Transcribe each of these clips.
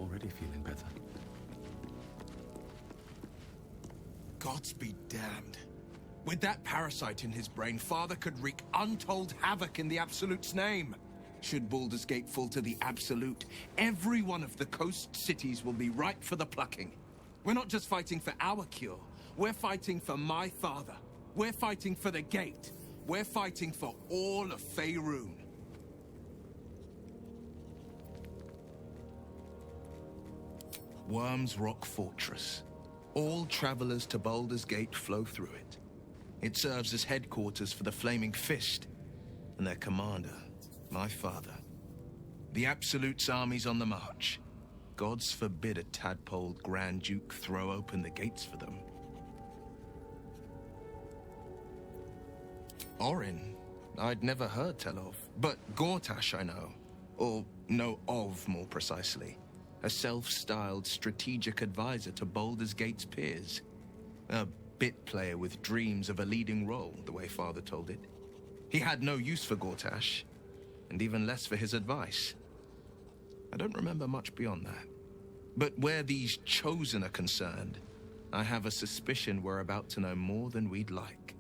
already feeling better. Gods be damned. With that parasite in his brain, Father could wreak untold havoc in the Absolute's name. Should Baldur's Gate fall to the Absolute, every one of the coast cities will be ripe for the plucking. We're not just fighting for our cure. We're fighting for my father. We're fighting for the Gate. We're fighting for all of Faerun. Worm's Rock Fortress. All travelers to Baldur's Gate flow through it. It serves as headquarters for the Flaming Fist and their commander, my father. The Absolute's army's on the march. Gods forbid a tadpole Grand Duke throw open the gates for them. Orin, I'd never heard tell of, but Gortash I know. Or know of, more precisely. A self-styled strategic advisor to Baldur's Gate's peers. A bit player with dreams of a leading role, the way Father told it. He had no use for Gortash, and even less for his advice. I don't remember much beyond that. But where these chosen are concerned, I have a suspicion we're about to know more than we'd like.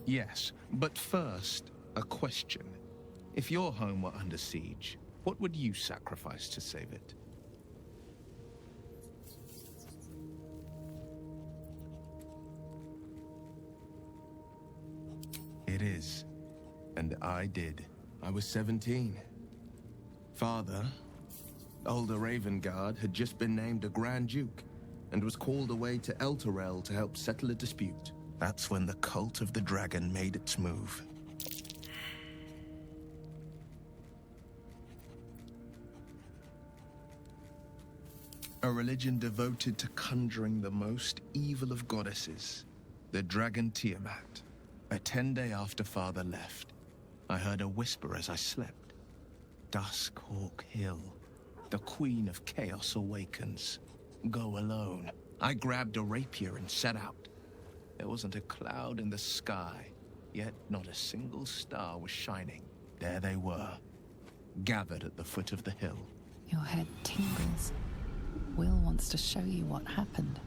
Yes, but first, a question. If your home were under siege, what would you sacrifice to save it? It is. And I did. I was 17. Father, older Ravengard, had just been named a Grand Duke and was called away to Elturel to help settle a dispute. That's when the cult of the dragon made its move. A religion devoted to conjuring the most evil of goddesses, the dragon Tiamat. A 10-day after Father left, I heard a whisper as I slept. Duskhawk Hill, the Queen of Chaos awakens. Go alone. I grabbed a rapier and set out. There wasn't a cloud in the sky, yet not a single star was shining. There they were, gathered at the foot of the hill. Your head tingles. Will wants to show you what happened.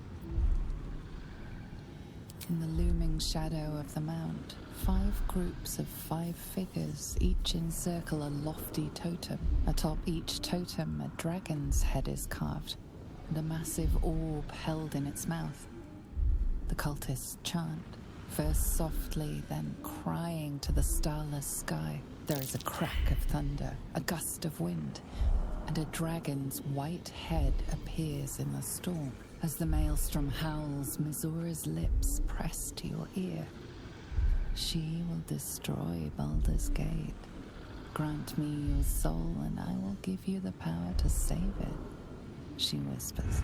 In the looming shadow of the mount, 5 groups of 5 figures each encircle a lofty totem. Atop each totem, a dragon's head is carved, and a massive orb held in its mouth. The cultists chant, first softly, then crying to the starless sky. There is a crack of thunder, a gust of wind, and a dragon's white head appears in the storm. As the maelstrom howls, Mizura's lips press to your ear. She will destroy Baldur's Gate. Grant me your soul, and I will give you the power to save it, she whispers.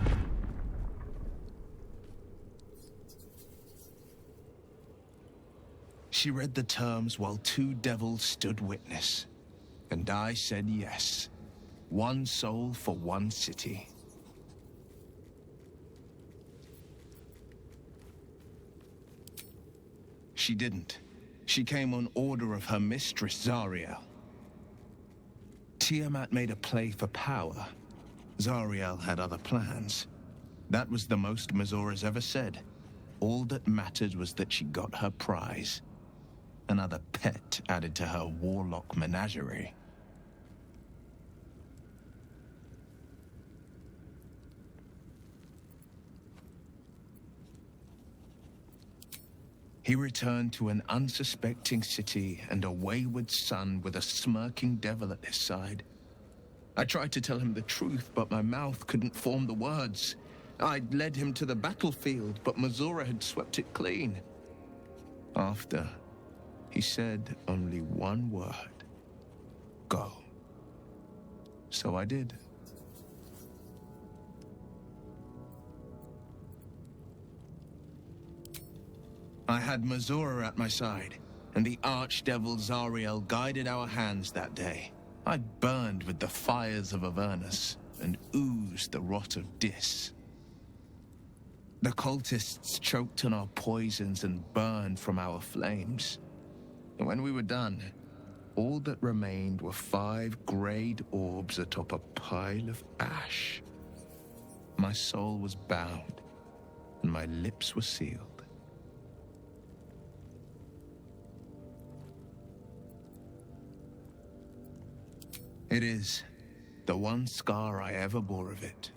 She read the terms while 2 devils stood witness, and I said yes. 1 soul for 1 city. She didn't. She came on order of her mistress, Zariel. Tiamat made a play for power. Zariel had other plans. That was the most Mizura's ever said. All that mattered was that she got her prize. Another pet added to her warlock menagerie. He returned to an unsuspecting city and a wayward son with a smirking devil at his side. I tried to tell him the truth, but my mouth couldn't form the words. I'd led him to the battlefield, but Mizura had swept it clean. After, he said only 1 word. Go. So I did. I had Mizura at my side, and the archdevil Zariel guided our hands that day. I burned with the fires of Avernus and oozed the rot of Dis. The cultists choked on our poisons and burned from our flames. And when we were done, all that remained were 5 greyed orbs atop a pile of ash. My soul was bound, and my lips were sealed. It is the one scar I ever bore of it.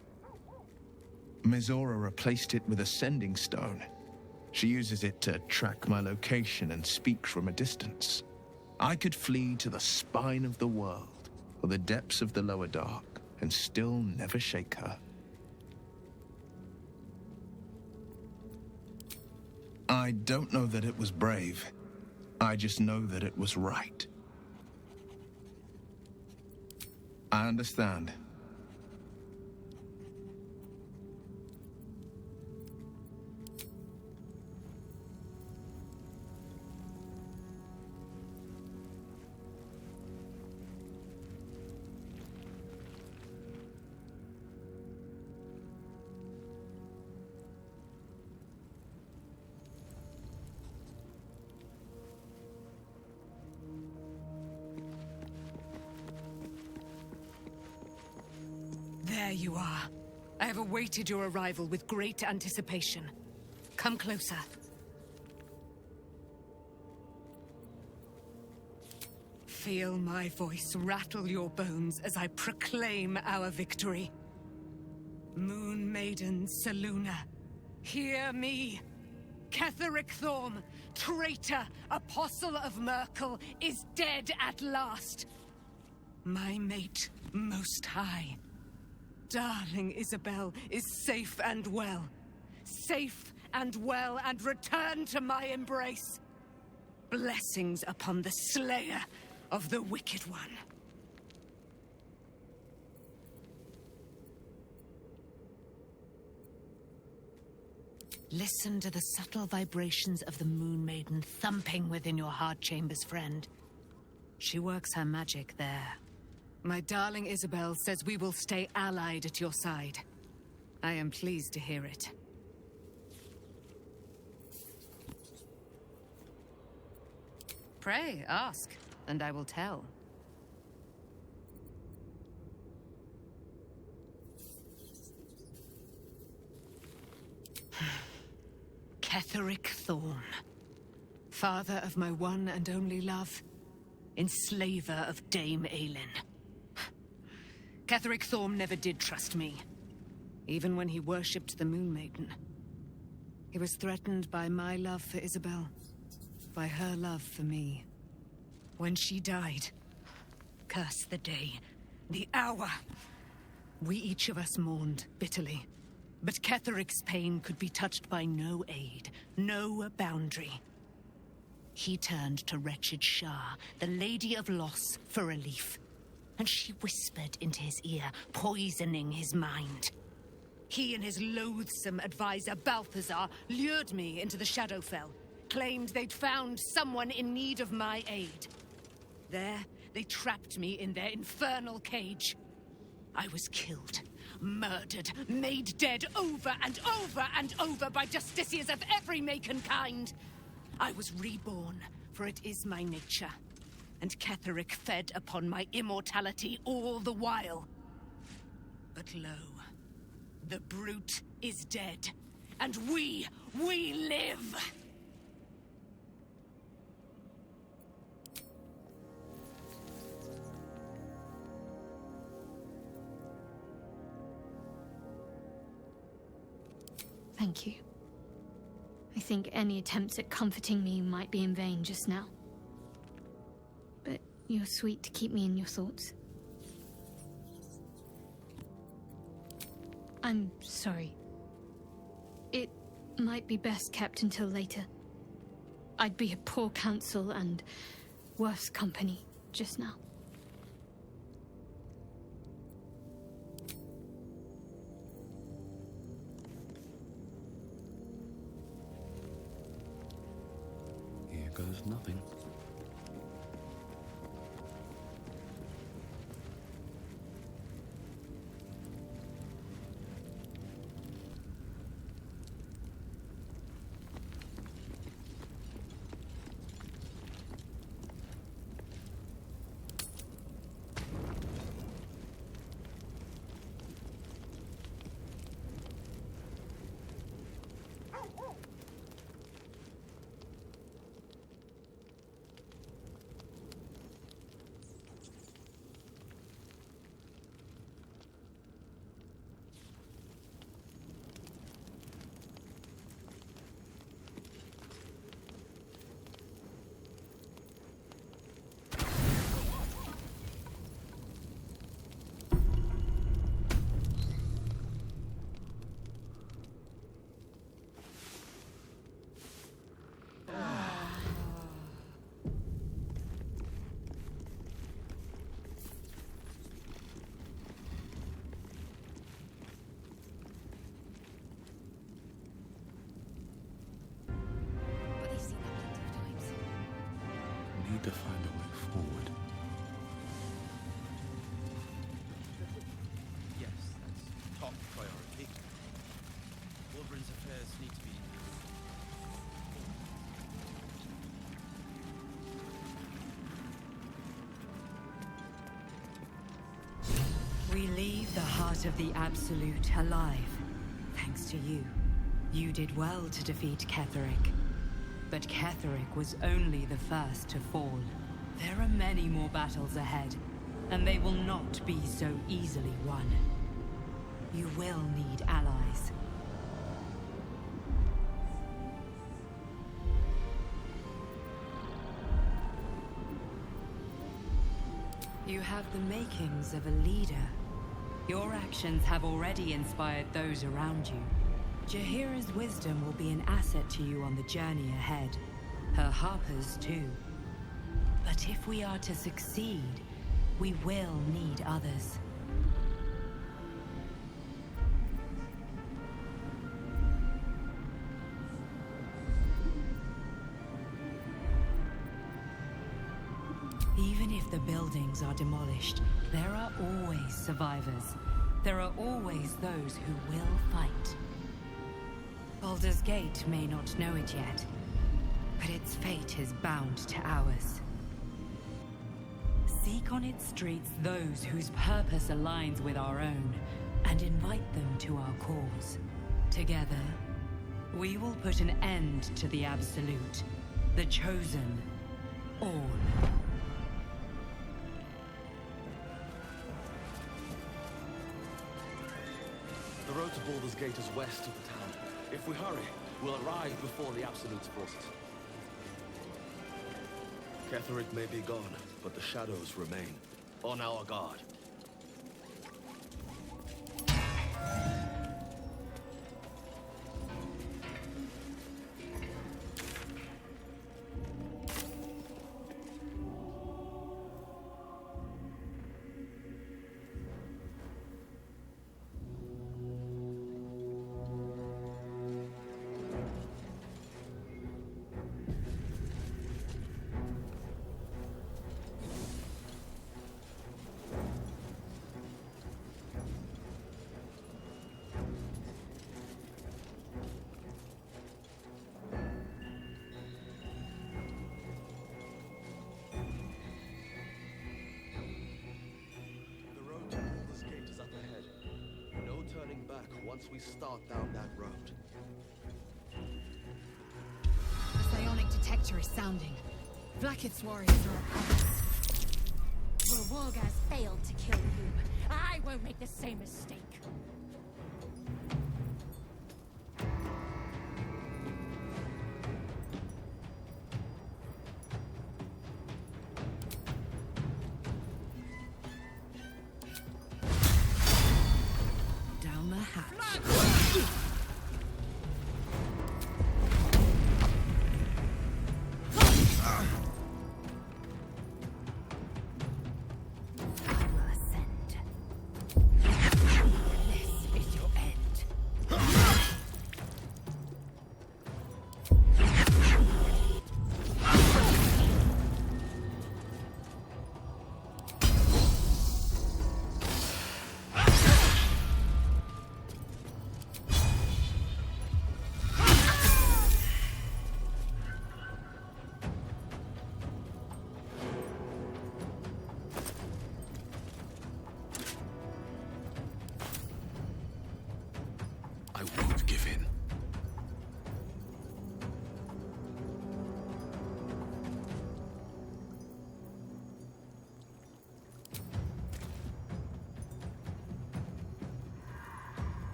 Mizora replaced it with a sending stone. She uses it to track my location and speak from a distance. I could flee to the spine of the world or the depths of the lower dark and still never shake her. I don't know that it was brave. I just know that it was right. I understand. There you are. I have awaited your arrival with great anticipation. Come closer. Feel my voice rattle your bones as I proclaim our victory. Moon Maiden Selûne, hear me. Ketheric Thorm, traitor, apostle of Myrkul, is dead at last. My mate, Most High. Darling Isabel is safe and well. Safe and well, and returned to my embrace. Blessings upon the slayer of the Wicked One. Listen to the subtle vibrations of the Moon Maiden thumping within your heart chambers, friend. She works her magic there. My darling Isabel says we will stay allied at your side. I am pleased to hear it. Pray, ask, and I will tell. Ketheric Thorm, father of my one and only love, enslaver of Dame Aelin. Ketheric Thorm never did trust me, even when he worshipped the Moon Maiden. He was threatened by my love for Isabel, by her love for me. When she died, curse the day, the hour. We each of us mourned bitterly, but Ketheric's pain could be touched by no aid, no boundary. He turned to wretched Shah, the Lady of Loss, for relief. And she whispered into his ear, poisoning his mind. He and his loathsome advisor, Balthazar, lured me into the Shadowfell, claimed they'd found someone in need of my aid. There, they trapped me in their infernal cage. I was killed, murdered, made dead over and over and over by justiciars of every make and kind. I was reborn, for it is my nature. And Ketheric fed upon my immortality all the while. But lo, the brute is dead, and we live! Thank you. I think any attempts at comforting me might be in vain just now. But you're sweet to keep me in your thoughts. I'm sorry. It might be best kept until later. I'd be a poor counsel and worse company just now. Here goes nothing. need to find a way forward. Yes, that's top priority. Wolverine's affairs need to be... We leave the heart of the Absolute alive, thanks to you. You did well to defeat Ketheric. But Ketheric was only the first to fall. There are many more battles ahead, and they will not be so easily won. You will need allies. You have the makings of a leader. Your actions have already inspired those around you. Jaheira's wisdom will be an asset to you on the journey ahead. Her harpers too. But if we are to succeed, we will need others. Even if the buildings are demolished, there are always survivors. There are always those who will fight. Baldur's Gate may not know it yet, but its fate is bound to ours. Seek on its streets those whose purpose aligns with our own, and invite them to our cause. Together, we will put an end to the Absolute, the Chosen, all. The road to Baldur's Gate is west of the town. If we hurry, we'll arrive before the Absolute's forces. Ketheric may be gone, but the shadows remain. On our guard. Once we start down that road. The psionic detector is sounding. Blackhead's warriors are upon us. Wargaz failed to kill you. I won't make the same mistake. Down the hatch. I will ascend. This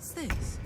What's this?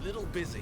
Little busy.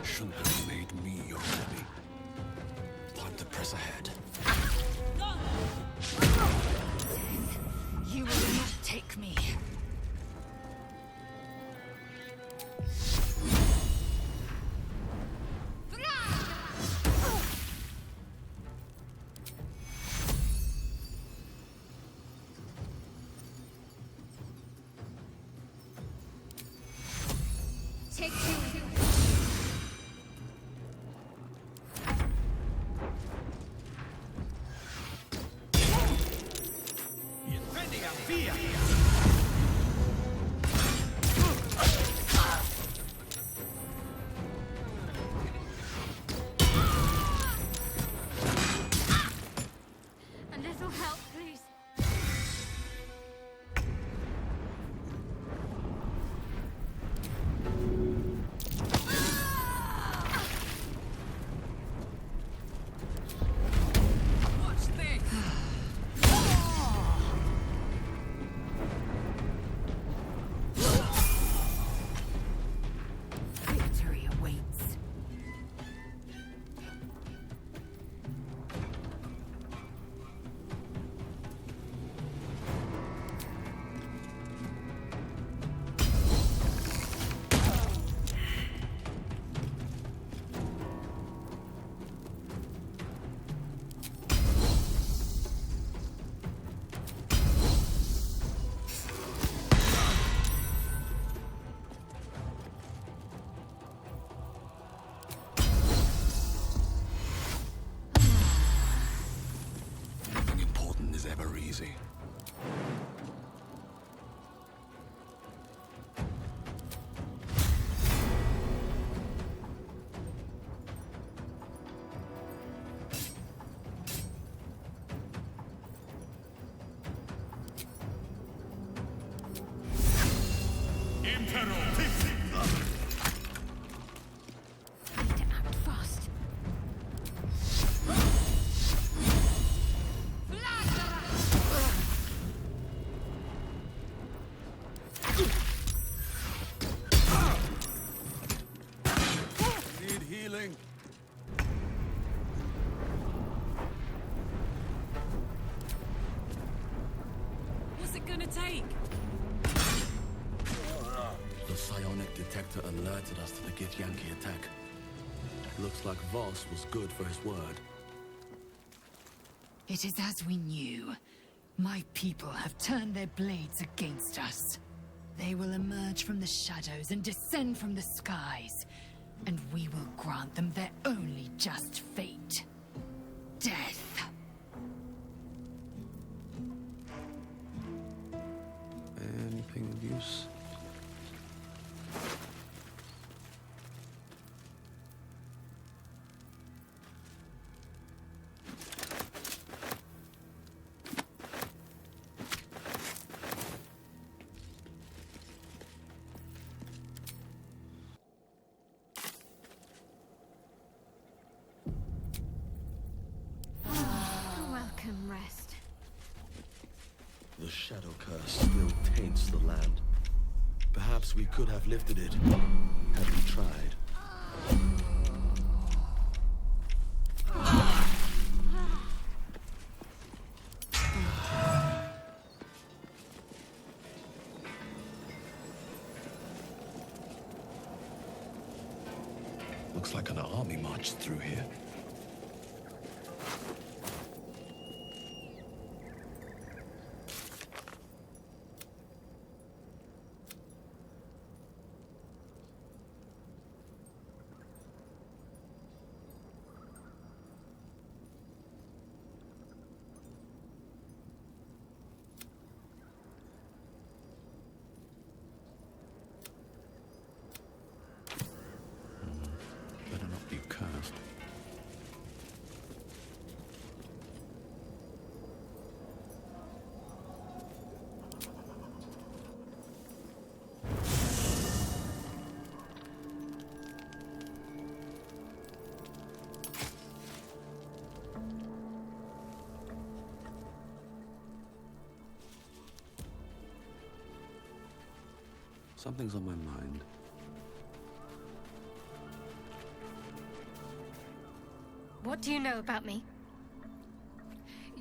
Shouldn't have made me your enemy. Time to press ahead. You will not take me. Take two. Via! easy. What's it gonna take? The psionic detector alerted us to the Githyanki attack. Looks like Voss was good for his word. It is as we knew. My people have turned their blades against us. They will emerge from the shadows and descend from the skies. And we will grant them their only just fate. Death. Anything of use? Welcome, rest. The shadow curse still taints the land. Perhaps we could have lifted it, had we tried. Looks like an army marched through here. Better not be cursed. Something's on my mind. What do you know about me?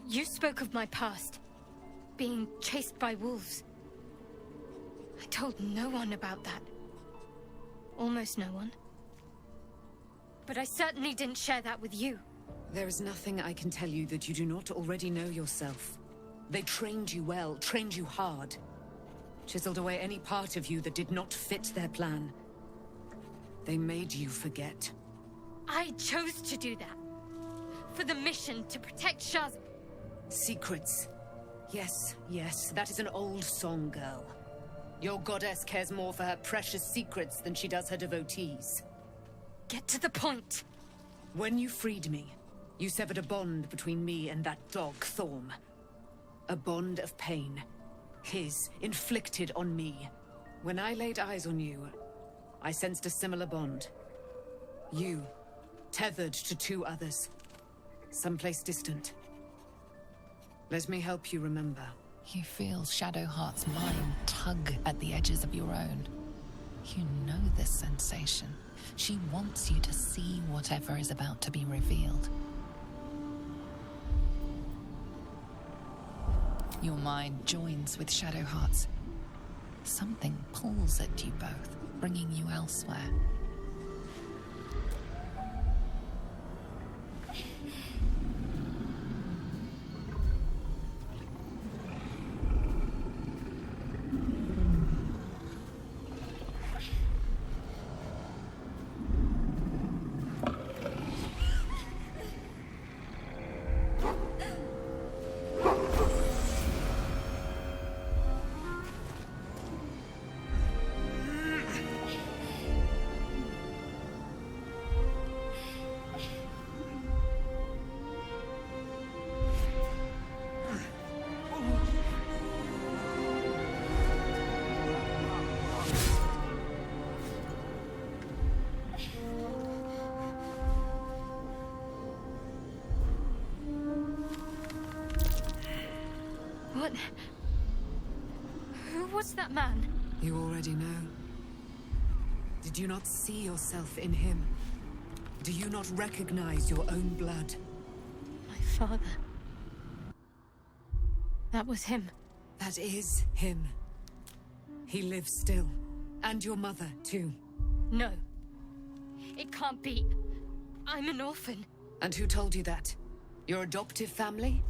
You spoke of my past, being chased by wolves. I told no one about that. Almost no one. But I certainly didn't share that with you. There is nothing I can tell you that you do not already know yourself. They trained you well, trained you hard. Chiseled away any part of you that did not fit their plan. They made you forget. I chose to do that. For the mission to protect Shaz. Secrets. Yes, yes, that is an old song, girl. Your goddess cares more for her precious secrets than she does her devotees. Get to the point. When you freed me, you severed a bond between me and that dog, Thorm. A bond of pain. His, inflicted on me. When I laid eyes on you, I sensed a similar bond. You, tethered to two others. Someplace distant. Let me help you remember. You feel Shadowheart's mind tug at the edges of your own. You know this sensation. She wants you to see whatever is about to be revealed. Your mind joins with Shadowheart's. Something pulls at you both, bringing you elsewhere. What? Who was that man? You already know. Did you not see yourself in him? Do you not recognize your own blood? My father. That was him. That is him. He lives still. And your mother, too. No. It can't be. I'm an orphan. And who told you that? Your adoptive family?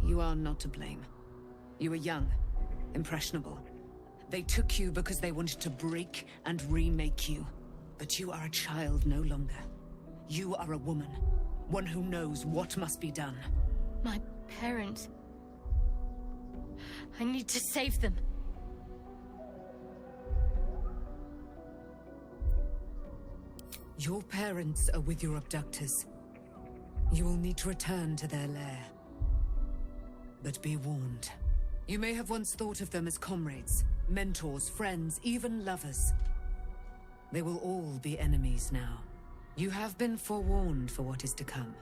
You are not to blame. You were young, impressionable. They took you because they wanted to break and remake you. But you are a child no longer. You are a woman. One who knows what must be done. My parents. I need to save them. Your parents are with your abductors. You will need to return to their lair. But be warned. You may have once thought of them as comrades, mentors, friends, even lovers. They will all be enemies now. You have been forewarned for what is to come,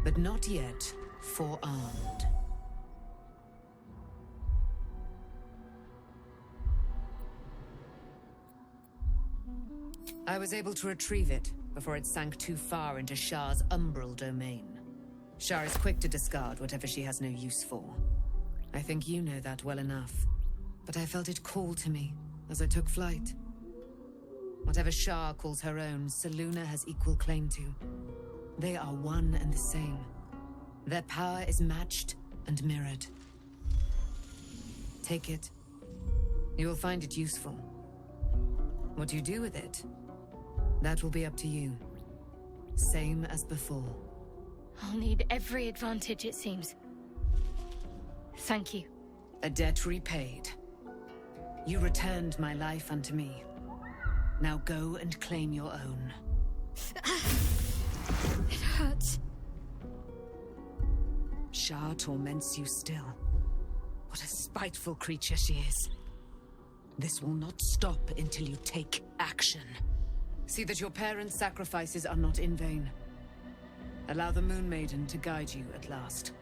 but not yet forearmed. I was able to retrieve it before it sank too far into Shah's umbral domain. Shah is quick to discard whatever she has no use for. I think you know that well enough. But I felt it call to me as I took flight. Whatever Shah calls her own, Selûne has equal claim to. They are one and the same. Their power is matched and mirrored. Take it. You will find it useful. What you do with it, that will be up to you. Same as before. I'll need every advantage, it seems. Thank you. A debt repaid. You returned my life unto me. Now go and claim your own. It hurts. Shah torments you still. What a spiteful creature she is. This will not stop until you take action. See that your parents' sacrifices are not in vain. Allow the Moon Maiden to guide you at last.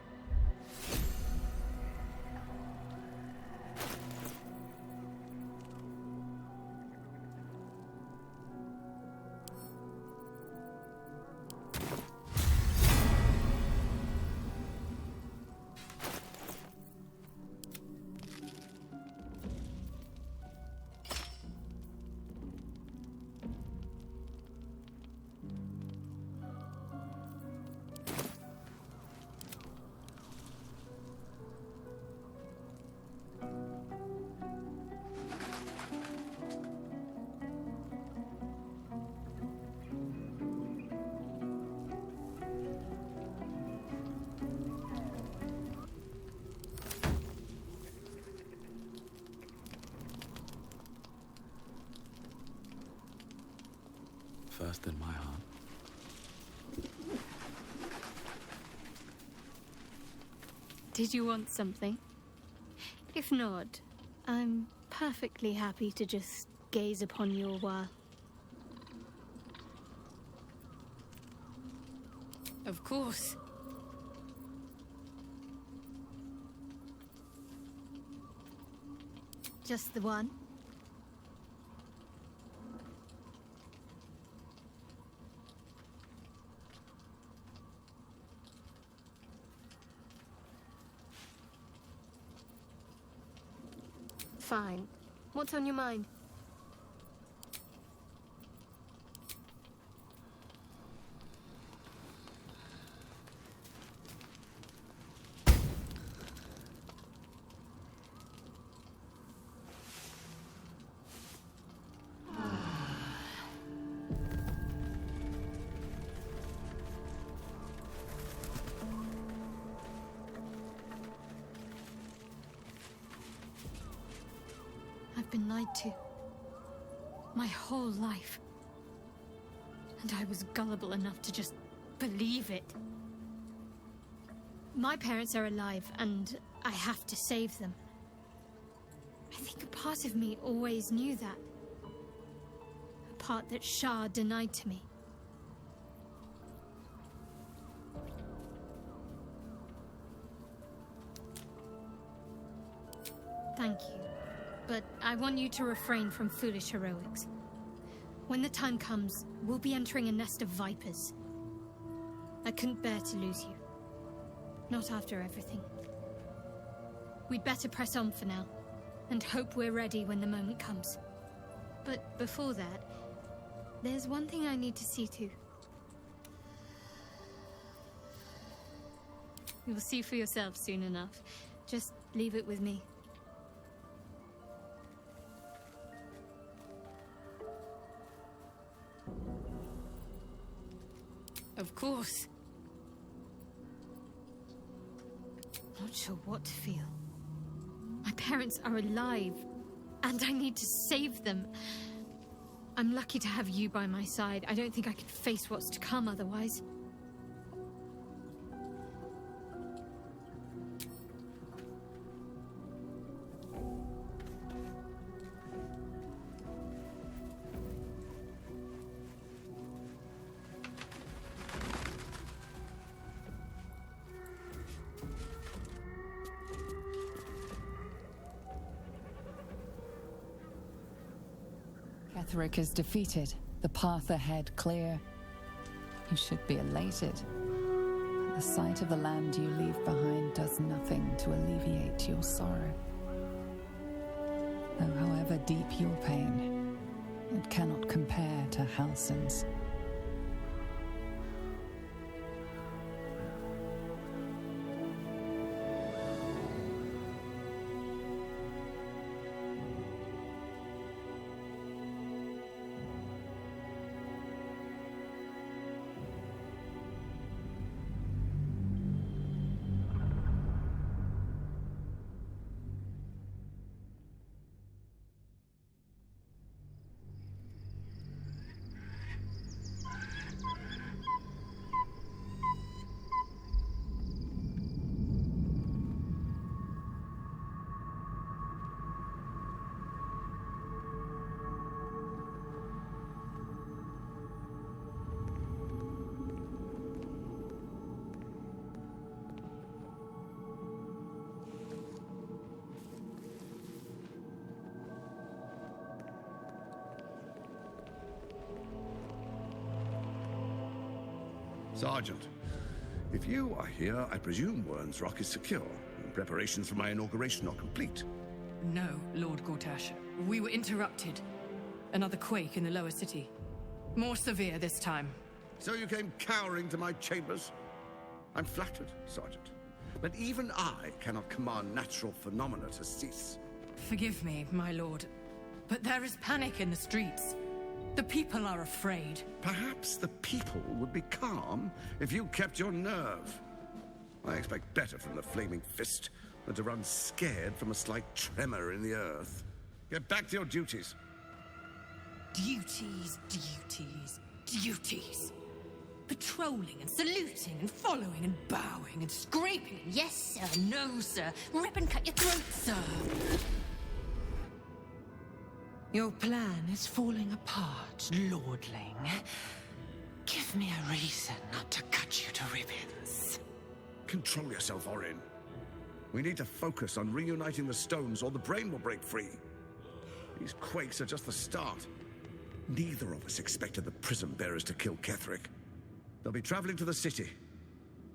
First in my heart. Did you want something? If not, I'm perfectly happy to just gaze upon you a while. Of course. Just the one? Fine. What's on your mind? I've been lied to. My whole life. And I was gullible enough to just believe it. My parents are alive, and I have to save them. I think a part of me always knew that. A part that Shah denied to me. thank you. But I want you to refrain from foolish heroics. When the time comes, we'll be entering a nest of vipers. I couldn't bear to lose you. Not after everything. We'd better press on for now, and hope we're ready when the moment comes. But before that, there's one thing I need to see to. You'll see for yourself soon enough. Just leave it with me. Of course. Not sure what to feel. My parents are alive, and I need to save them. I'm lucky to have you by my side. I don't think I could face what's to come otherwise. Ketheric is defeated, the path ahead clear. You should be elated. But the sight of the land you leave behind does nothing to alleviate your sorrow. Though however deep your pain, it cannot compare to Halsin's. Sergeant, if you are here, I presume Wern's Rock is secure, and preparations for my inauguration are complete. No, Lord Gortash. We were interrupted. Another quake in the lower city. More severe this time. So you came cowering to my chambers? I'm flattered, Sergeant. But even I cannot command natural phenomena to cease. Forgive me, my lord, but there is panic in the streets. The people are afraid. Perhaps the people would be calm if you kept your nerve. I expect better from the Flaming Fist than to run scared from a slight tremor in the earth. Get back to your duties. Duties, duties, duties. Patrolling and saluting and following and bowing and scraping. Yes, sir. No, sir. Rip and cut your throat, sir. Your plan is falling apart, lordling. Give me a reason not to cut you to ribbons. Control yourself, Orin. We need to focus on reuniting the stones or the brain will break free. These quakes are just the start. Neither of us expected the Prism Bearers to kill Ketheric. They'll be traveling to the city.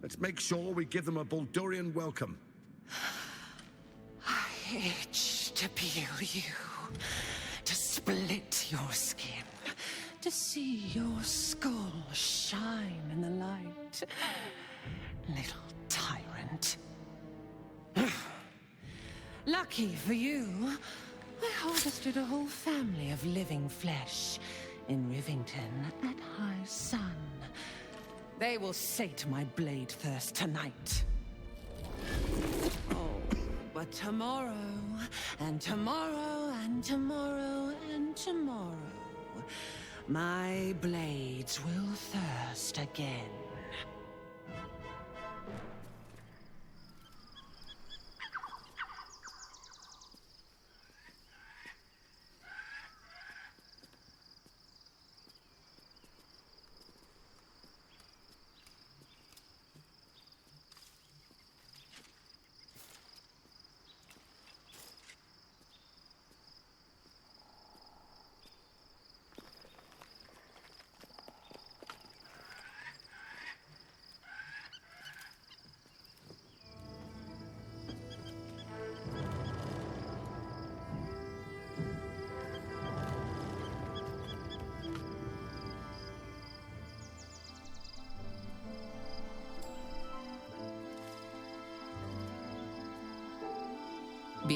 Let's make sure we give them a Baldurian welcome. I itch to peel you. To split your skin, to see your skull shine in the light. Little tyrant. Lucky for you, I harvested a whole family of living flesh in Rivington at high sun. They will sate my blade thirst tonight. Oh, but tomorrow, and tomorrow, and tomorrow, and tomorrow, my blades will thirst again.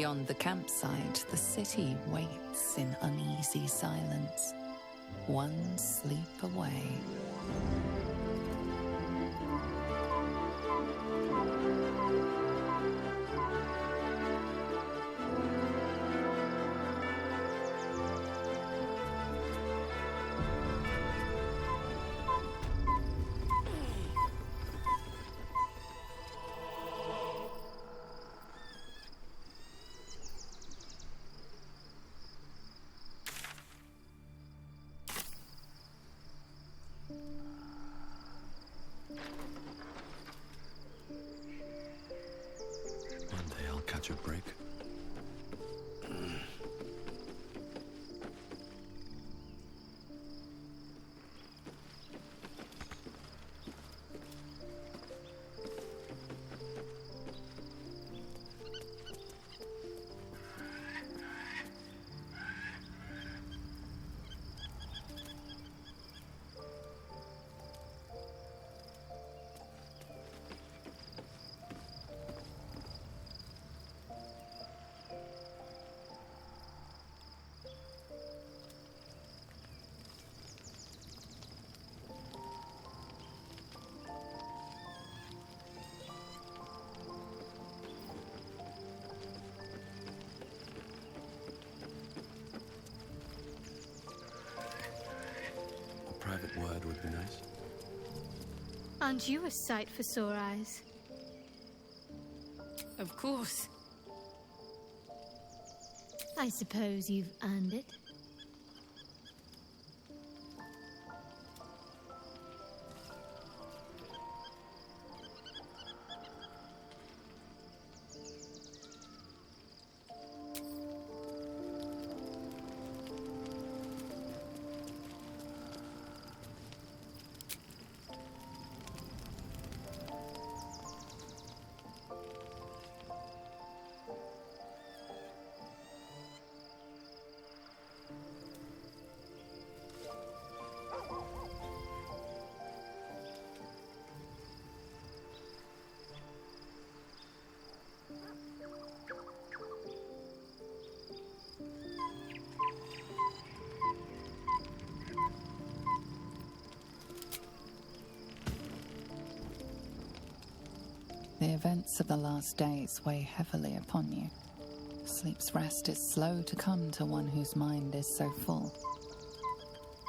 Beyond the campsite, the city waits in uneasy silence, one sleep away. One day I'll catch a break. Private word would be nice. Aren't you a sight for sore eyes? Of course. I suppose you've earned it. The events of the last days weigh heavily upon you. Sleep's rest is slow to come to one whose mind is so full.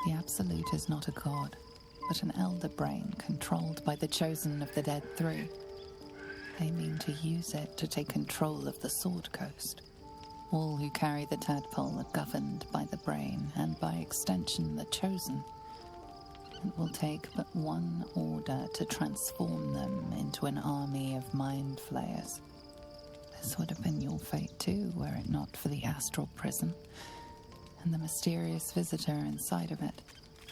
The Absolute is not a god, but an elder brain controlled by the chosen of the Dead Three. They mean to use it to take control of the Sword Coast. All who carry the tadpole are governed by the brain, and by extension the chosen. It will take but one order to transform them into an army of mind flayers. This would have been your fate too, were it not for the astral prison and the mysterious visitor inside of it.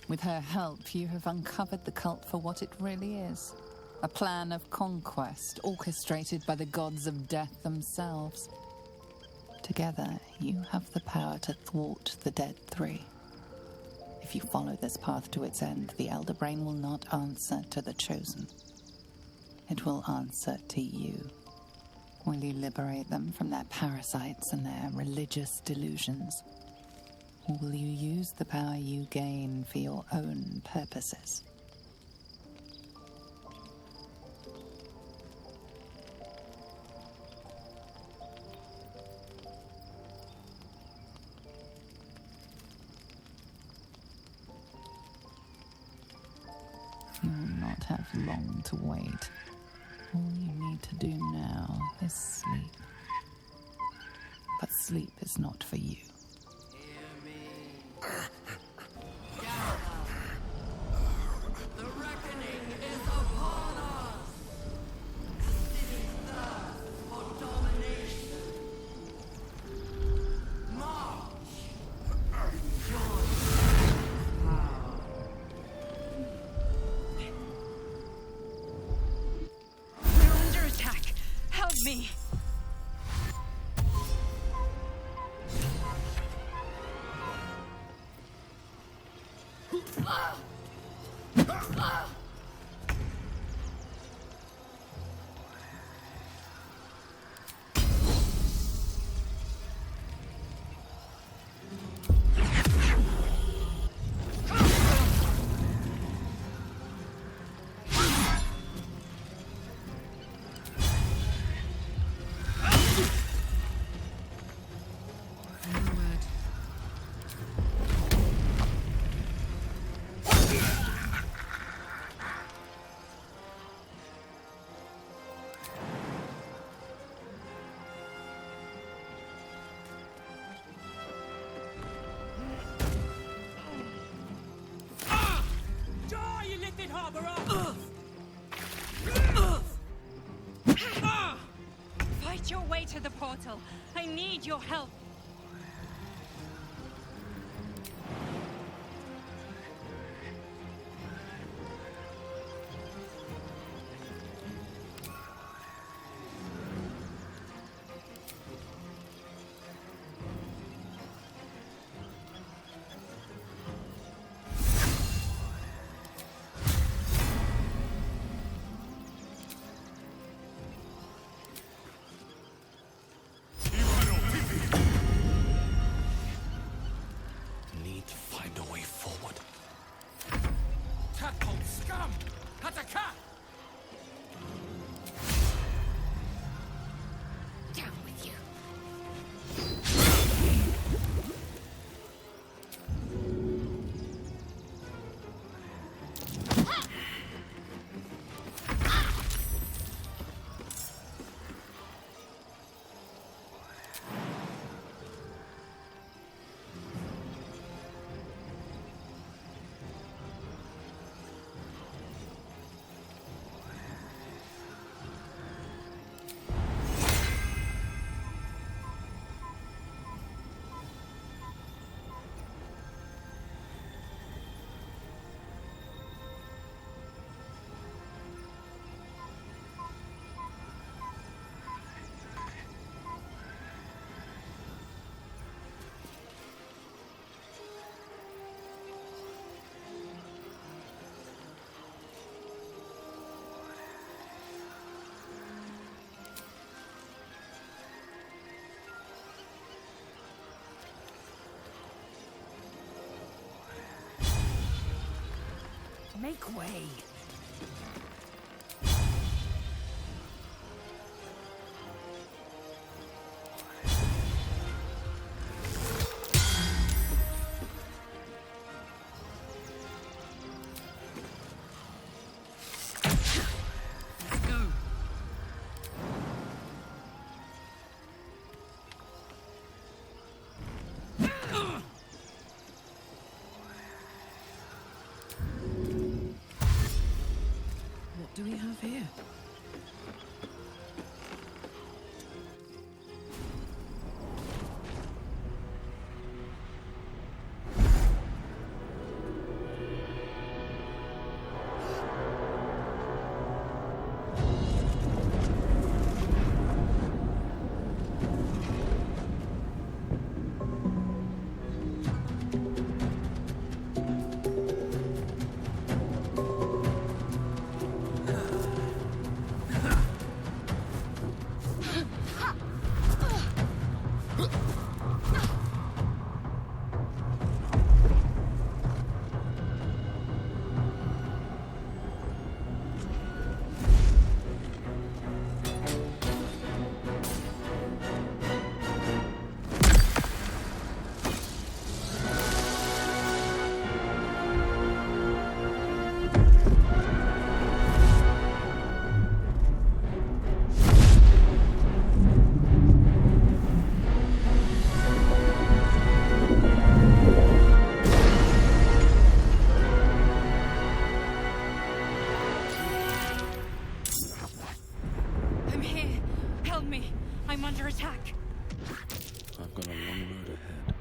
With her help, you have uncovered the cult for what it really is. A plan of conquest orchestrated by the gods of death themselves. Together, you have the power to thwart the Dead Three. If you follow this path to its end, the Elder Brain will not answer to the Chosen. It will answer to you. Will you liberate them from their parasites and their religious delusions? Or will you use the power you gain for your own purposes? You will not have long to wait. All you need to do now is sleep. But sleep is not for you. The reckoning is upon us! The city's thirst for domination. March! Join power. We're under attack! Help me! Lifted harbor up! Fight your way to the portal. I need your help. Make way. Let's go. What do we have here? I've got a long road ahead.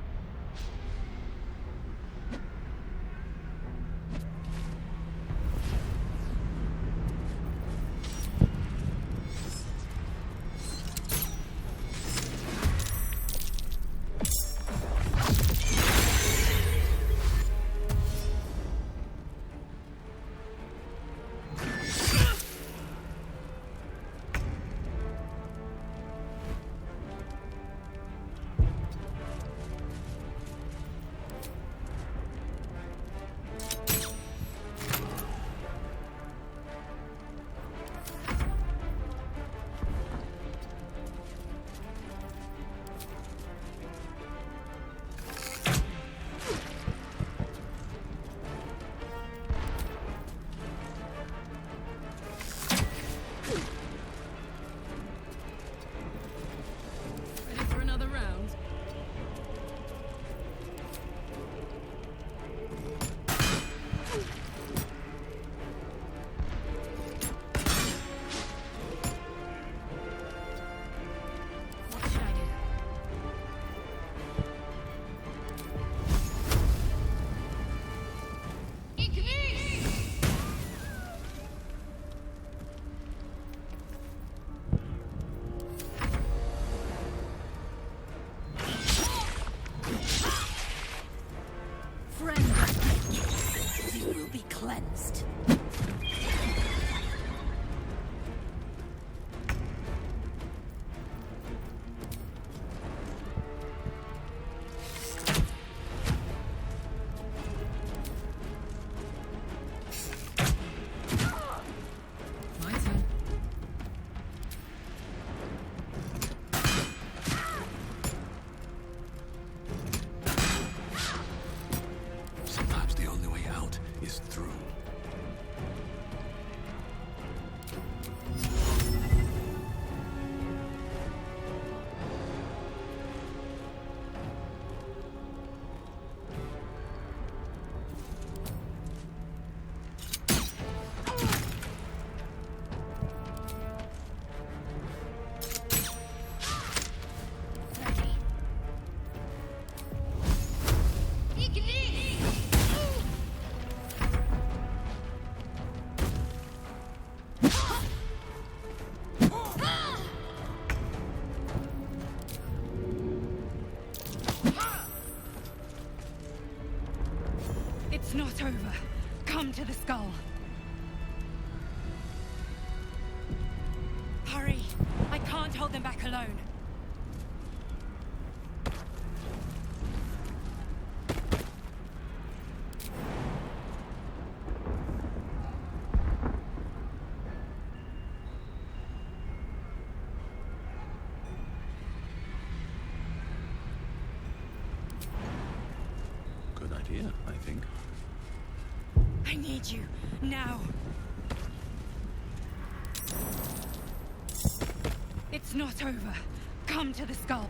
Hurry! I can't hold them back alone. Good idea, I think. I need you, now. It's not over. Come to the skull.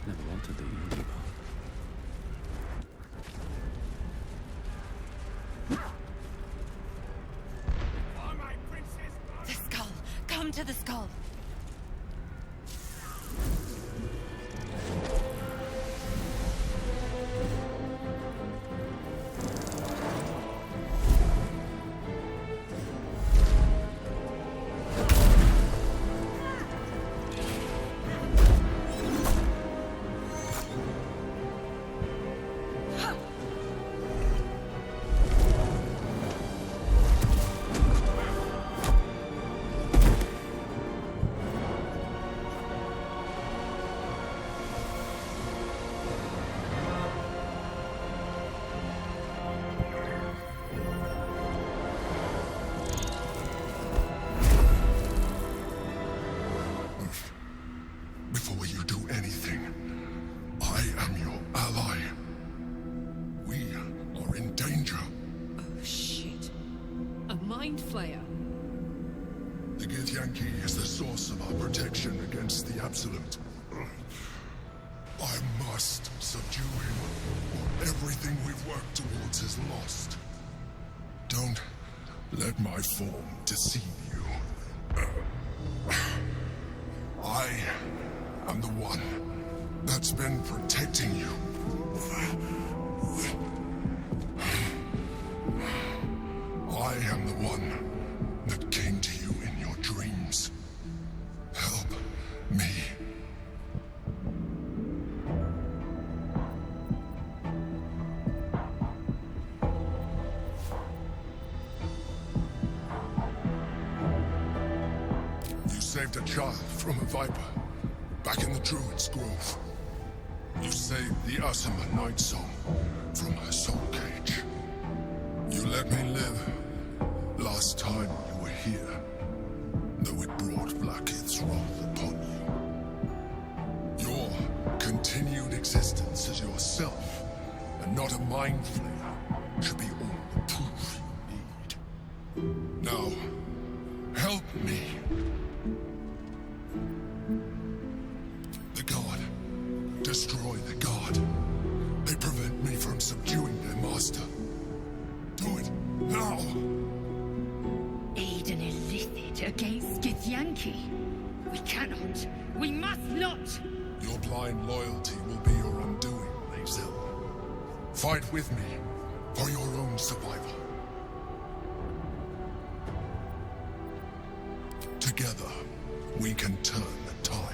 Never wanted the easy path. The skull. Come to the skull. Before you do anything, I am your ally. We are in danger. Oh, shit. A mind flayer. The Githyanki is the source of our protection against the Absolute. I must subdue him, or everything we've worked towards is lost. Don't let my form deceive you. I am the one that's been protecting you. I am the one that came to you in your dreams. Help me. You saved a child from a viper back in the Druid's Grove. You saved the Asima Night Song from her soul cage. You let me live last time you were here, though it brought Blackith's wrath upon you. Your continued existence as yourself, and not a mind flayer, should be all the proof you need. Now, help me. The God. Destroy the God. They prevent me from subduing their master. Do it now! Aid an illithid against Githyanki. We cannot. We must not! Your blind loyalty will be your undoing, Mazel. Fight with me for your own survival. Together, we can turn the tide.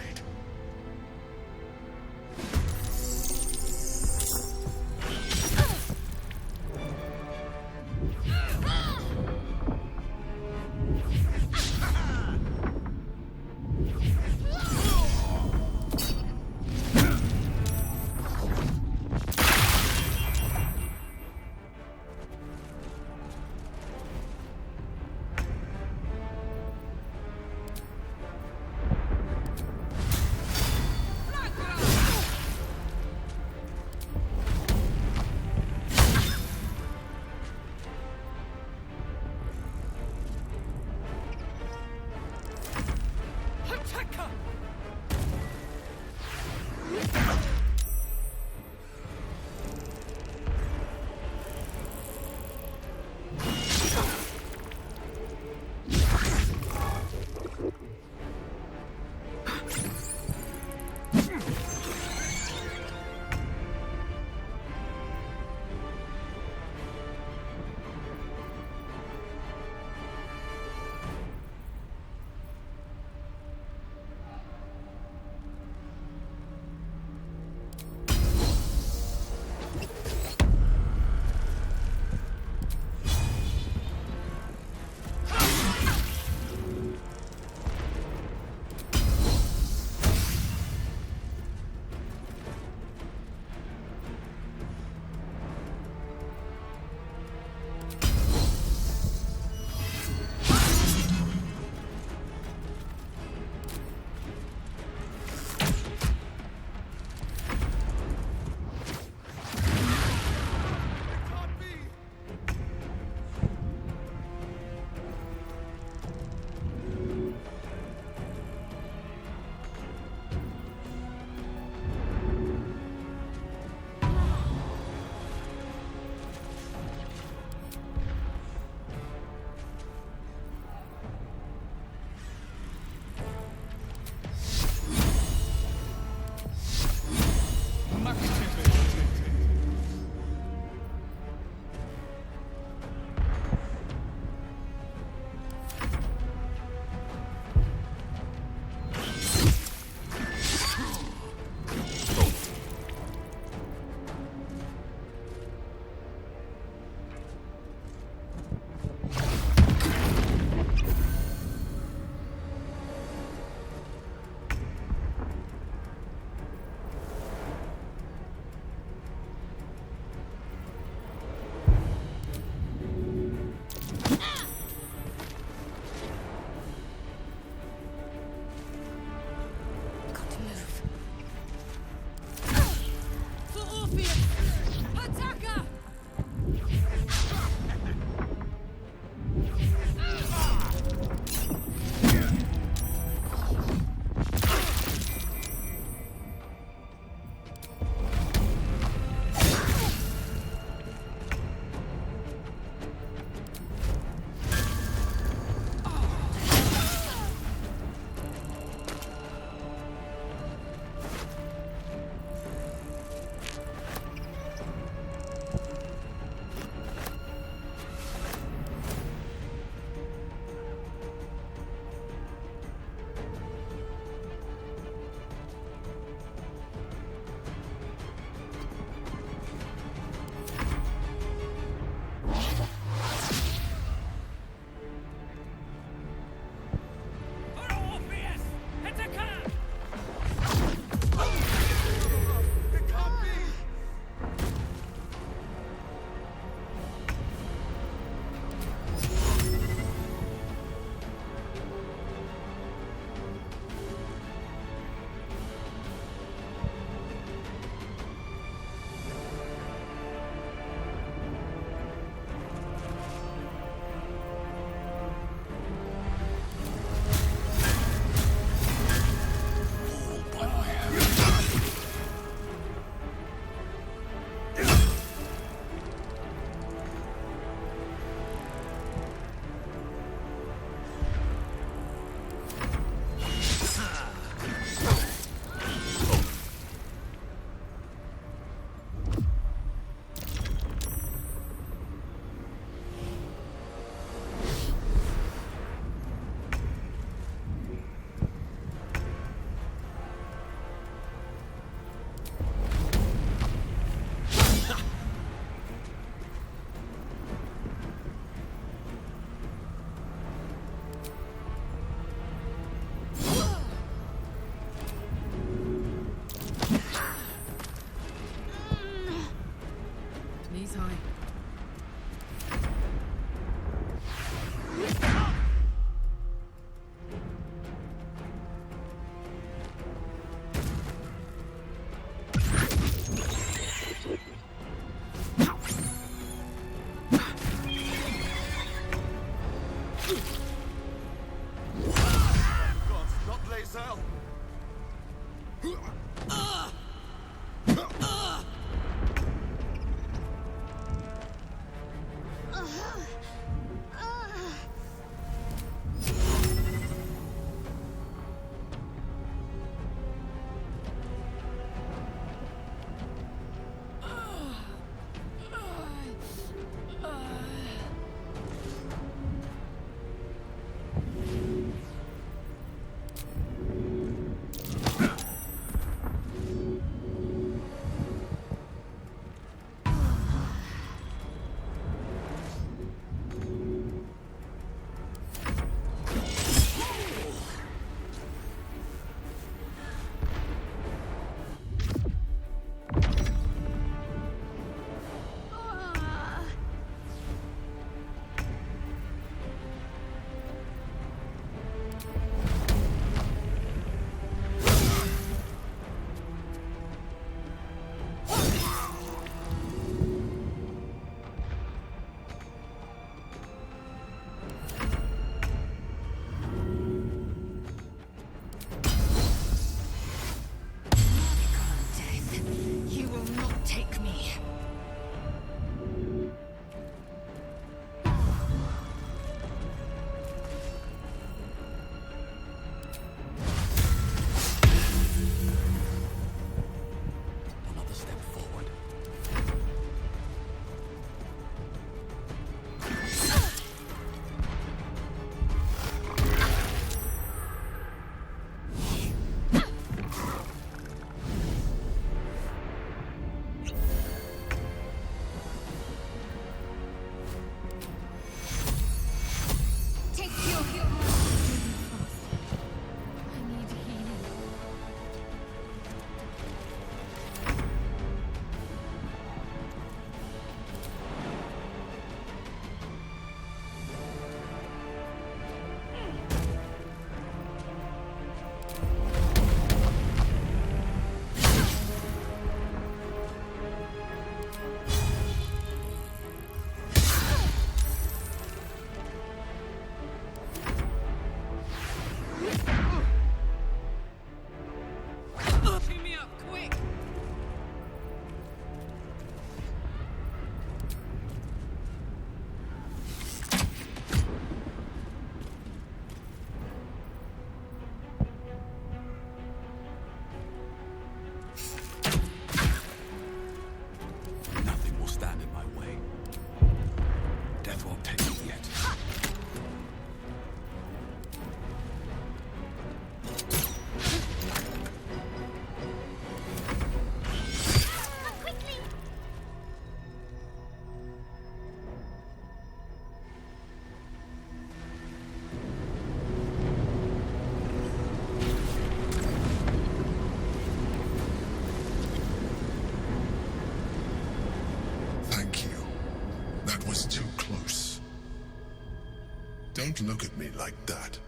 Don't look at me like that.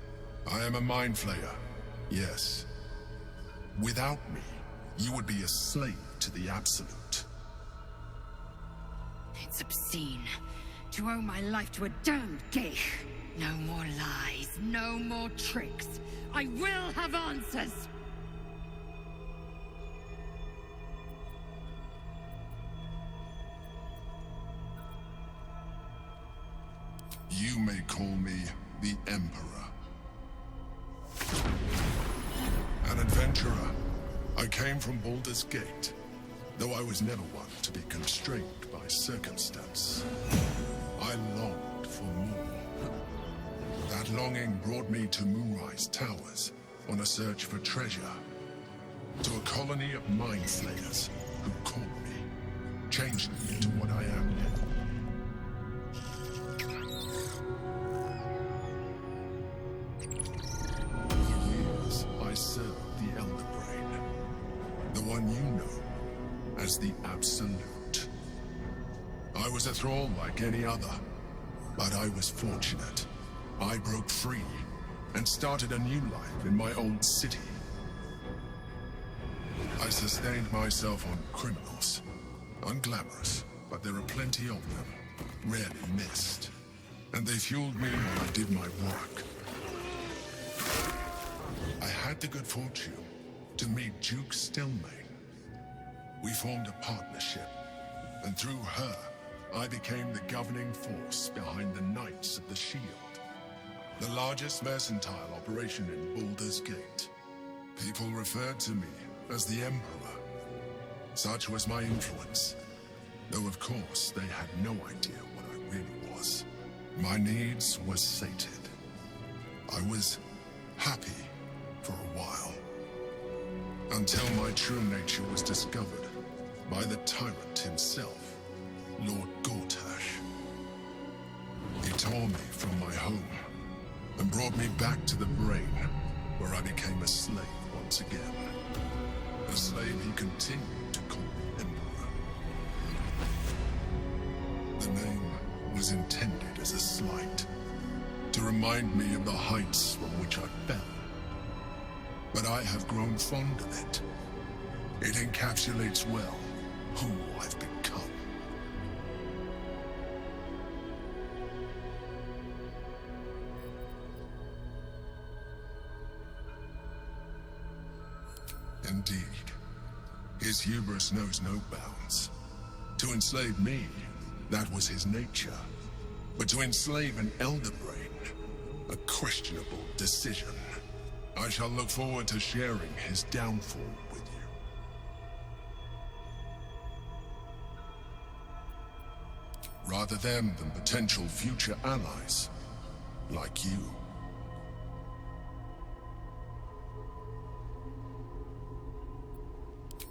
I am a mind flayer, yes. Without me, you would be a slave to the Absolute. It's obscene to owe my life to a damned geich. No more lies, no more tricks. I will have answers! You may call me the Emperor. An adventurer. I came from Baldur's Gate, though I was never one to be constrained by circumstance. I longed for more. That longing brought me to Moonrise Towers on a search for treasure, to a colony of mind flayers who caught me, changed me into what I am now. For years, I served the Elder Brain, the one you know as the Absolute. I was a thrall like any other, but I was fortunate. I broke free and started a new life in my old city. I sustained myself on criminals. Unglamorous, but there are plenty of them, rarely missed. And they fueled me while I did my work. I had the good fortune to meet Duke Stelmane. We formed a partnership, and through her, I became the governing force behind the Knights of the Shield, the largest mercantile operation in Baldur's Gate. People referred to me as the Emperor. Such was my influence, though of course they had no idea what I really was. My needs were sated. I was happy for a while, until my true nature was discovered by the tyrant himself, Lord Gortash. He tore me from my home and brought me back to the Brain, where I became a slave once again. A slave he continued to call Emperor. The name was intended as a slight, to remind me of the heights from which I fell. But I have grown fond of it. It encapsulates well who I've become. Indeed, his hubris knows no bounds. To enslave me, that was his nature. But to enslave an Elder Brain, a questionable decision. I shall look forward to sharing his downfall with you. Rather them than potential future allies, like you.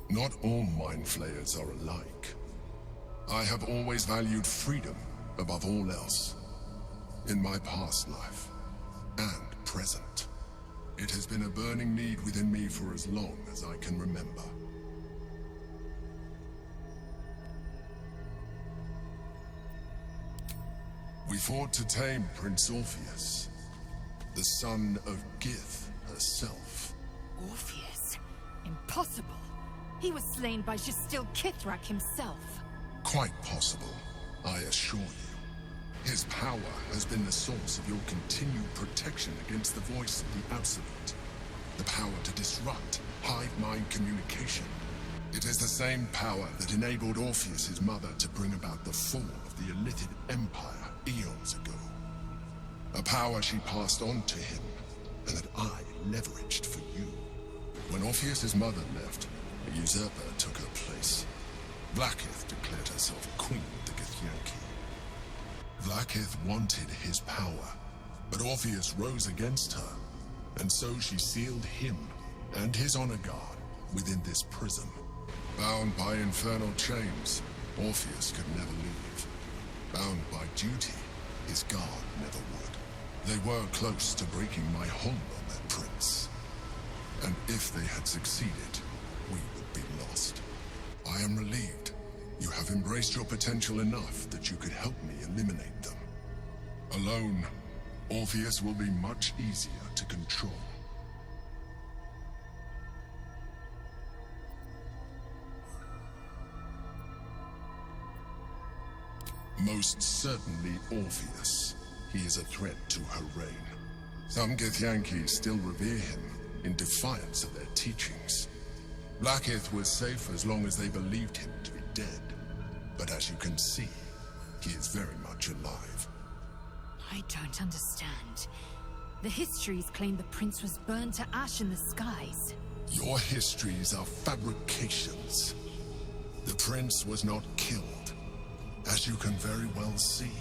Not all mind flayers are alike. I have always valued freedom above all else. In my past life, and present. It has been a burning need within me for as long as I can remember. We fought to tame Prince Orpheus, the son of Gith herself. Orpheus? Impossible. He was slain by Justil Kithrak himself. Quite possible, I assure you. His power has been the source of your continued protection against the voice of the Absolute. The power to disrupt hive-mind communication. It is the same power that enabled Orpheus' mother to bring about the fall of the Illithid Empire eons ago. A power she passed on to him, and that I leveraged for you. When Orpheus' mother left, a usurper took her place. Blackith declared herself Queen of the Githyanki. Blackith wanted his power, but Orpheus rose against her, and so she sealed him and his honor guard within this prison. Bound by infernal chains, Orpheus could never leave. Bound by duty, his guard never would. They were close to breaking my hold on that prince. And if they had succeeded, we would be lost. I am relieved. You have embraced your potential enough that you could help me eliminate them. Alone, Orpheus will be much easier to control. Most certainly Orpheus. He is a threat to her reign. Some Githyanki still revere him in defiance of their teachings. Blackith was safe as long as they believed him to be dead. But as you can see, he is very much alive. I don't understand. The histories claim the prince was burned to ash in the skies. Your histories are fabrications. The prince was not killed. As you can very well see,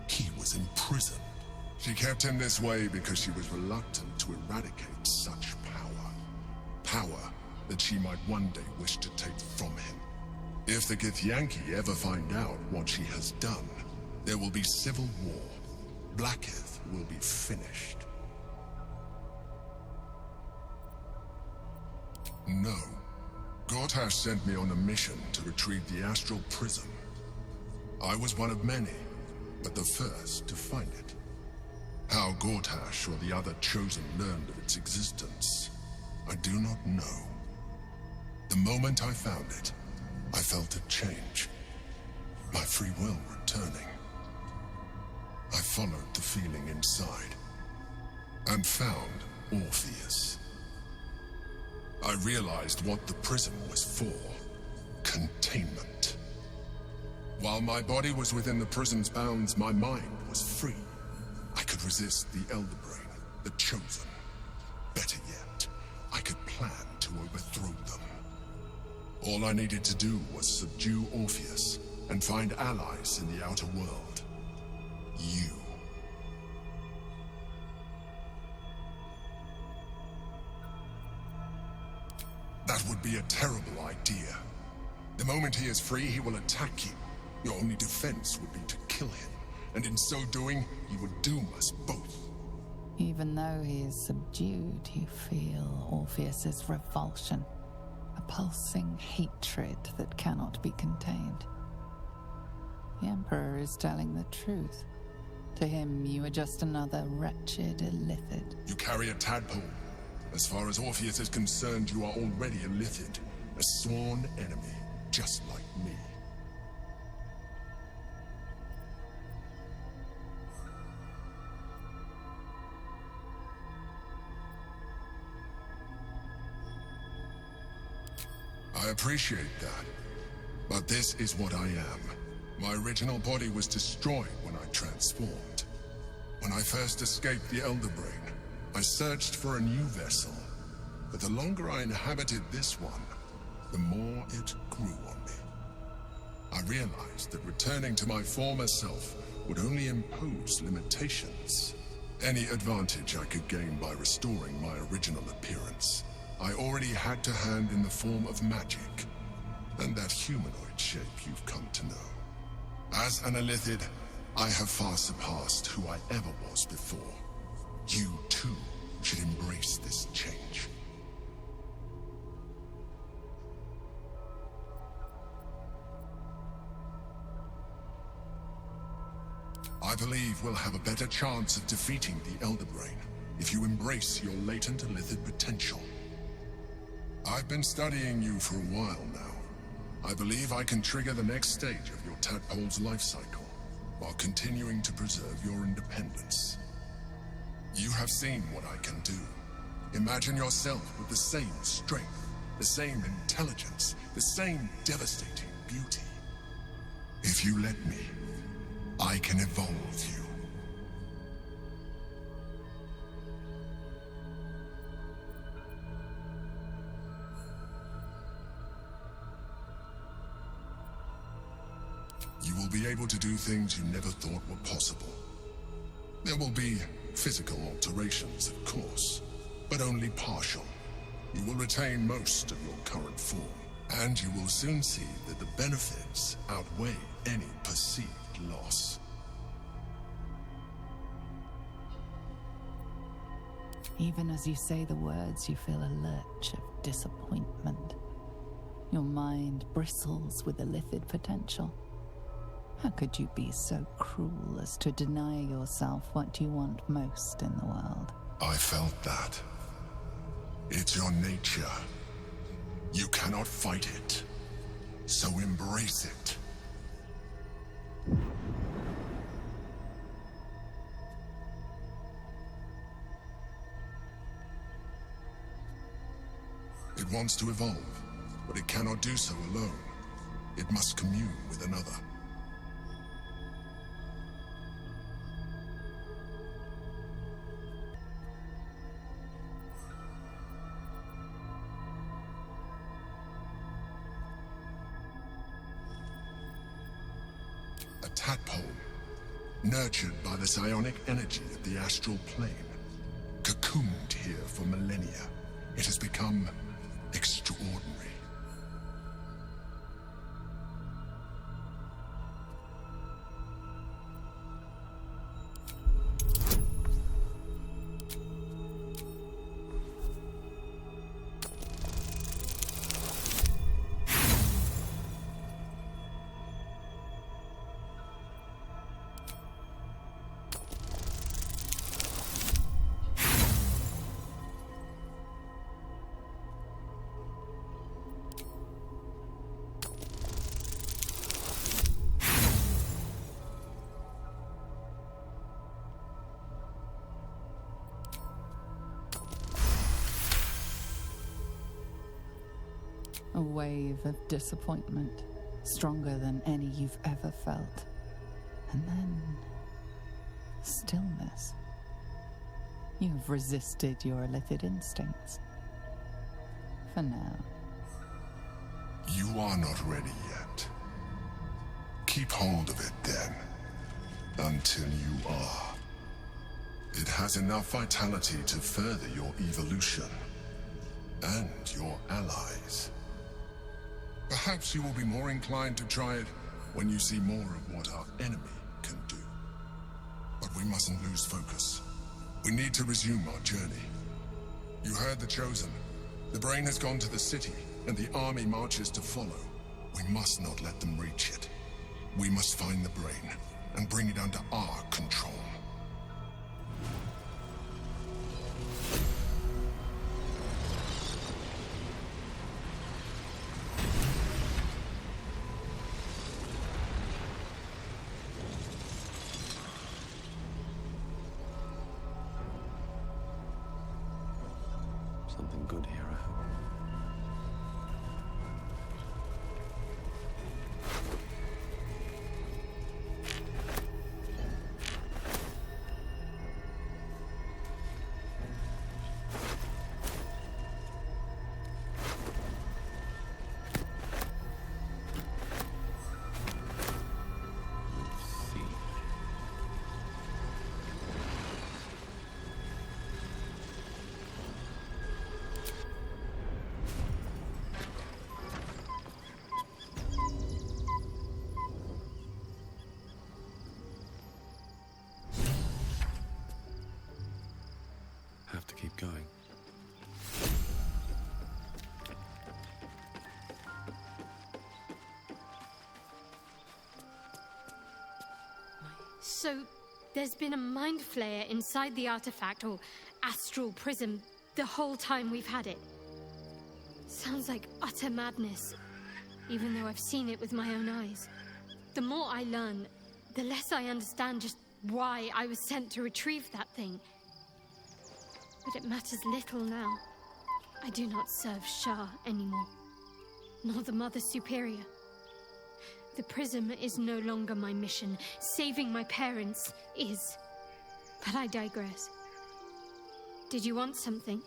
he was imprisoned. She kept him this way because she was reluctant to eradicate such power. Power that she might one day wish to take from him. If the Githyanki ever find out what she has done, there will be civil war. Blackith will be finished. No. Gortash sent me on a mission to retrieve the astral prism. I was one of many, but the first to find it. How Gortash or the other chosen learned of its existence, I do not know. The moment I found it, I felt a change. My free will returning. I followed the feeling inside, and found Orpheus. I realized what the prism was for. Containment. While my body was within the prison's bounds, my mind was free. I could resist the Elder Brain, the Chosen. Better yet, I could plan to overthrow them. All I needed to do was subdue Orpheus and find allies in the outer world. You. That would be a terrible idea. The moment he is free, he will attack you. Your only defense would be to kill him, and in so doing, he would doom us both. Even though he is subdued, you feel Orpheus's revulsion, a pulsing hatred that cannot be contained. The Emperor is telling the truth. To him, you are just another wretched illithid. You carry a tadpole. As far as Orpheus is concerned, you are already a illithid, a sworn enemy, just like me. I appreciate that, but this is what I am. My original body was destroyed when I transformed. When I first escaped the Elder Brain, I searched for a new vessel, but the longer I inhabited this one, the more it grew on me. I realized that returning to my former self would only impose limitations. Any advantage I could gain by restoring my original appearance, I already had to hand in the form of magic, and that humanoid shape you've come to know. As an illithid, I have far surpassed who I ever was before. You, too, should embrace this change. I believe we'll have a better chance of defeating the Elder Brain if you embrace your latent illithid potential. I've been studying you for a while now. I believe I can trigger the next stage of your tadpole's life cycle, while continuing to preserve your independence. You have seen what I can do. Imagine yourself with the same strength, the same intelligence, the same devastating beauty. If you let me, I can evolve you. You will be able to do things you never thought were possible. There will be physical alterations, of course, but only partial. You will retain most of your current form, and you will soon see that the benefits outweigh any perceived loss. Even as you say the words, you feel a lurch of disappointment. Your mind bristles with illithid potential. How could you be so cruel as to deny yourself what you want most in the world? I felt that. It's your nature. You cannot fight it. So embrace it. It wants to evolve, but it cannot do so alone. It must commune with another. A tadpole, nurtured by the psionic energy of the astral plane, cocooned here for millennia, it has become extraordinary. A wave of disappointment, stronger than any you've ever felt. And then stillness. You've resisted your illithid instincts. For now. You are not ready yet. Keep hold of it then, until you are. It has enough vitality to further your evolution, and your allies. Perhaps you will be more inclined to try it when you see more of what our enemy can do. But we mustn't lose focus. We need to resume our journey. You heard the Chosen. The brain has gone to the city, and the army marches to follow. We must not let them reach it. We must find the brain, and bring it under our control. Something good here, I hope. Have to keep going. So, there's been a mind flayer inside the artifact, or astral prism, the whole time we've had it. Sounds like utter madness, even though I've seen it with my own eyes. The more I learn, the less I understand just why I was sent to retrieve that thing. But it matters little now. I do not serve Shah anymore, nor the Mother Superior. The prism is no longer my mission. Saving my parents is. But I digress. Did you want something?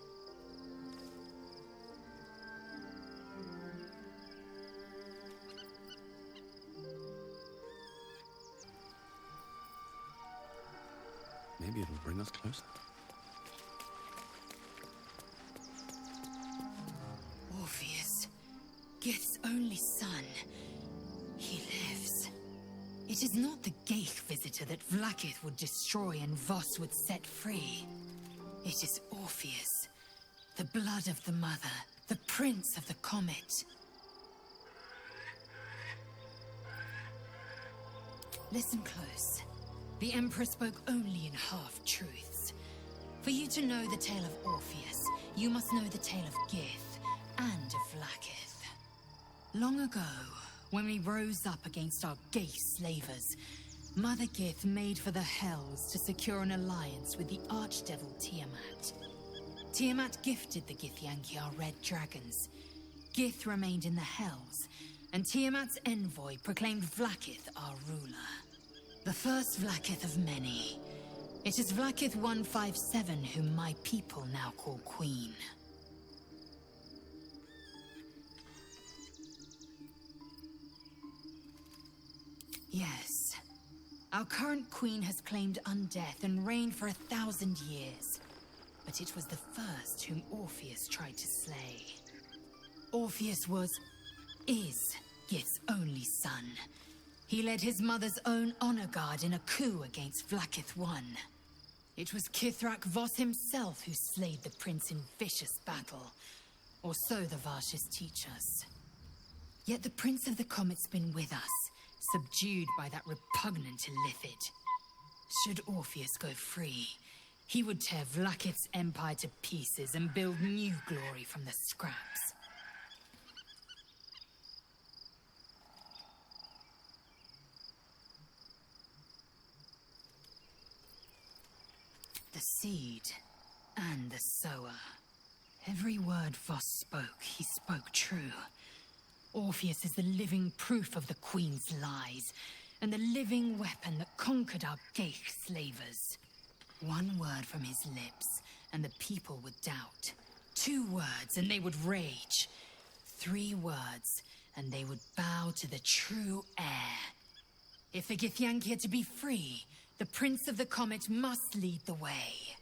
Maybe it'll bring us closer. Orpheus, Gith's only son. He lives. It is not the Geich visitor that Vlaakith would destroy and Voss would set free. It is Orpheus, the blood of the mother, the prince of the comet. Listen close. The Emperor spoke only in half-truths. For you to know the tale of Orpheus, you must know the tale of Gith and of Vlaakith. Long ago, when we rose up against our gay slavers, Mother Gith made for the Hells to secure an alliance with the archdevil Tiamat. Tiamat gifted the Githyanki our red dragons. Gith remained in the Hells, and Tiamat's envoy proclaimed Vlaakith our ruler. The first Vlaakith of many. It is Vlaakith 157 whom my people now call Queen. Yes. Our current queen has claimed undeath and reigned for 1,000 years. But it was the first whom Orpheus tried to slay. Orpheus is Gith's only son. He led his mother's own honor guard in a coup against Vlaakith I. It was Kithrak Voss himself who slayed the prince in vicious battle. Or so the Varshas teach us. Yet the Prince of the Comet's been with us, subdued by that repugnant illithid. Should Orpheus go free, he would tear Vlaakith's empire to pieces and build new glory from the scraps. The seed and the sower. Every word Voss spoke, he spoke true. Orpheus is the living proof of the Queen's lies, and the living weapon that conquered our Geich slavers. One word from his lips, and the people would doubt. 2 words, and they would rage. 3 words, and they would bow to the true heir. If the Githyanki are to be free, the Prince of the Comet must lead the way.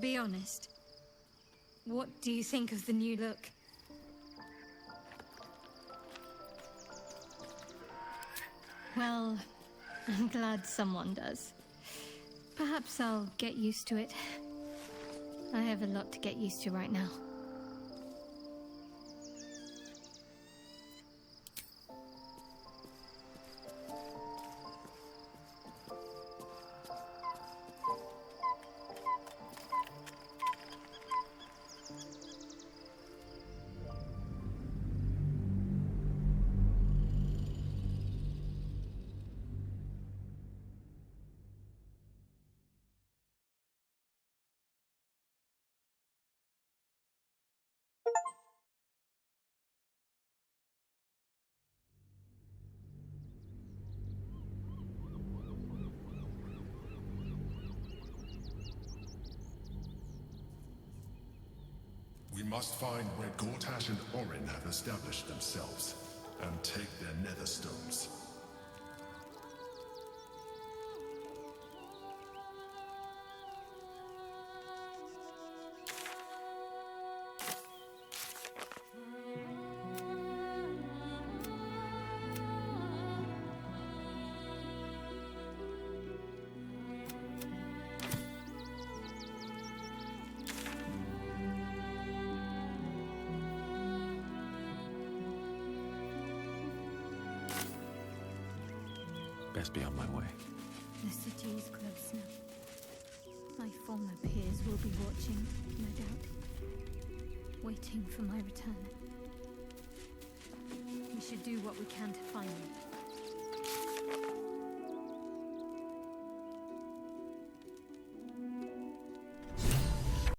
Be honest. What do you think of the new look? Well, I'm glad someone does. Perhaps I'll get used to it. I have a lot to get used to right now. We must find where Gortash and Orin have established themselves, and take their nether stones. best be on my way. The city is close now. My former peers will be watching, no doubt. Waiting for my return. We should do what we can to find them.